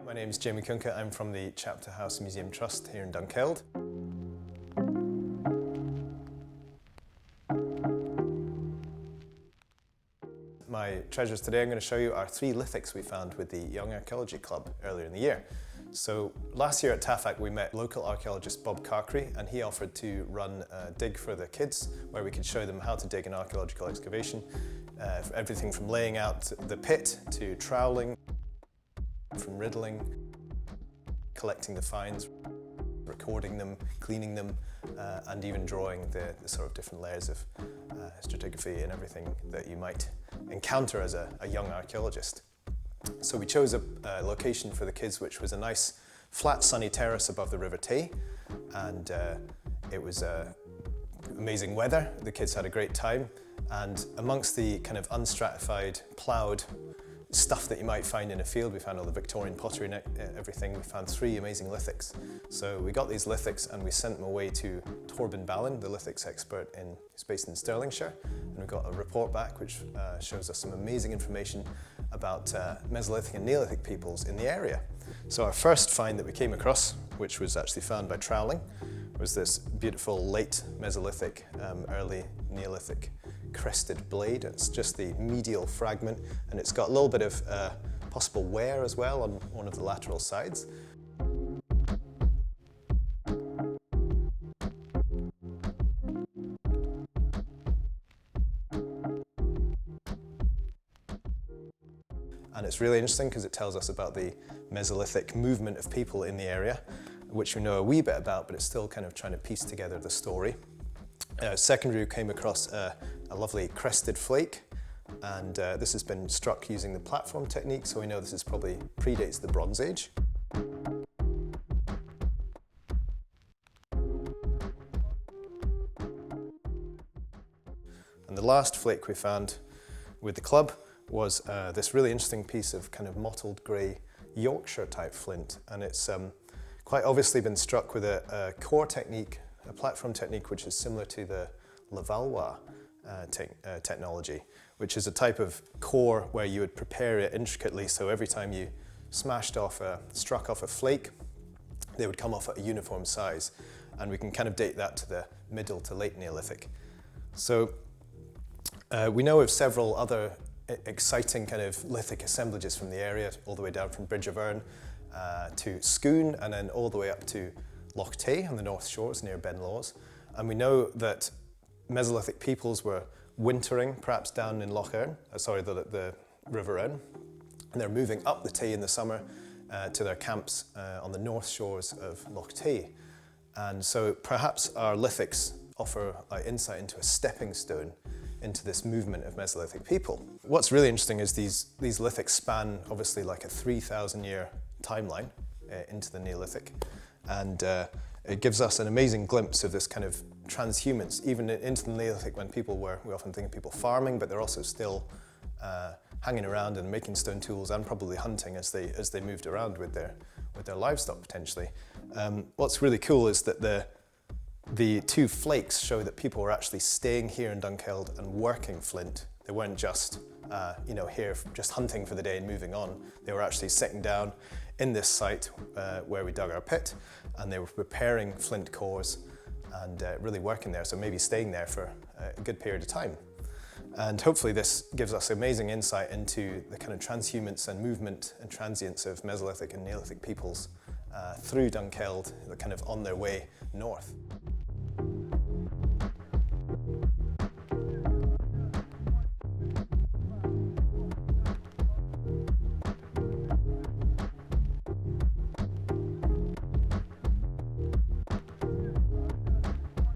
My name is Jamie Kunke. I'm from the Chapter House Museum Trust here in Dunkeld. My treasures today, I'm going to show you our 3 lithics we found with the Young Archaeology Club earlier in the year. So last year at TAFAC we met local archaeologist Bob Carcary, and he offered to run a dig for the kids where we could show them how to dig an archaeological excavation. Everything from laying out the pit to troweling, from riddling, collecting the finds, recording them, cleaning them, and even drawing the sort of different layers of stratigraphy and everything that you might encounter as a young archaeologist. So we chose a location for the kids which was a nice flat sunny terrace above the River Tay, and it was amazing weather. The kids had a great time, and amongst the kind of unstratified, ploughed stuff that you might find in a field, we found all the Victorian pottery and everything. We found 3 amazing lithics. So we got these lithics and we sent them away to Torben Ballin, the lithics expert who's based in Stirlingshire, and we got a report back which shows us some amazing information about Mesolithic and Neolithic peoples in the area. So our first find that we came across, which was actually found by troweling, was this beautiful late Mesolithic, early Neolithic crested blade. It's just the medial fragment, and it's got a little bit of possible wear as well on one of the lateral sides. And it's really interesting because it tells us about the Mesolithic movement of people in the area, which we know a wee bit about, but it's still kind of trying to piece together the story. Secondary, we came across a lovely crested flake, and this has been struck using the platform technique, so we know this is probably predates the Bronze Age. And the last flake we found with the club was this really interesting piece of kind of mottled grey Yorkshire type flint, and it's quite obviously been struck with a core technique, a platform technique which is similar to the Levallois technology, which is a type of core where you would prepare it intricately, so every time you struck off a flake, they would come off at a uniform size, and we can kind of date that to the middle to late Neolithic. So we know of several other exciting kind of lithic assemblages from the area, all the way down from Bridge of Erne to Scone, and then all the way up to Loch Tay on the north shores near Ben Lawes. And we know that Mesolithic peoples were wintering perhaps down in the River Erne, and they're moving up the Tay in the summer to their camps on the north shores of Loch Tay. And so perhaps our lithics offer insight into a stepping stone into this movement of Mesolithic people. What's really interesting is these lithics span obviously like a 3,000 year timeline into the Neolithic, and it gives us an amazing glimpse of this kind of transhumance, even into the Neolithic, when we often think of people farming, but they're also still hanging around and making stone tools and probably hunting as they moved around with their livestock potentially. What's really cool is that the 2 flakes show that people were actually staying here in Dunkeld and working flint. They weren't just here just hunting for the day and moving on. They were actually sitting down in this site where we dug our pit, and they were preparing flint cores and really working there, so maybe staying there for a good period of time. And hopefully this gives us amazing insight into the kind of transhumance and movement and transience of Mesolithic and Neolithic peoples through Dunkeld, kind of on their way north.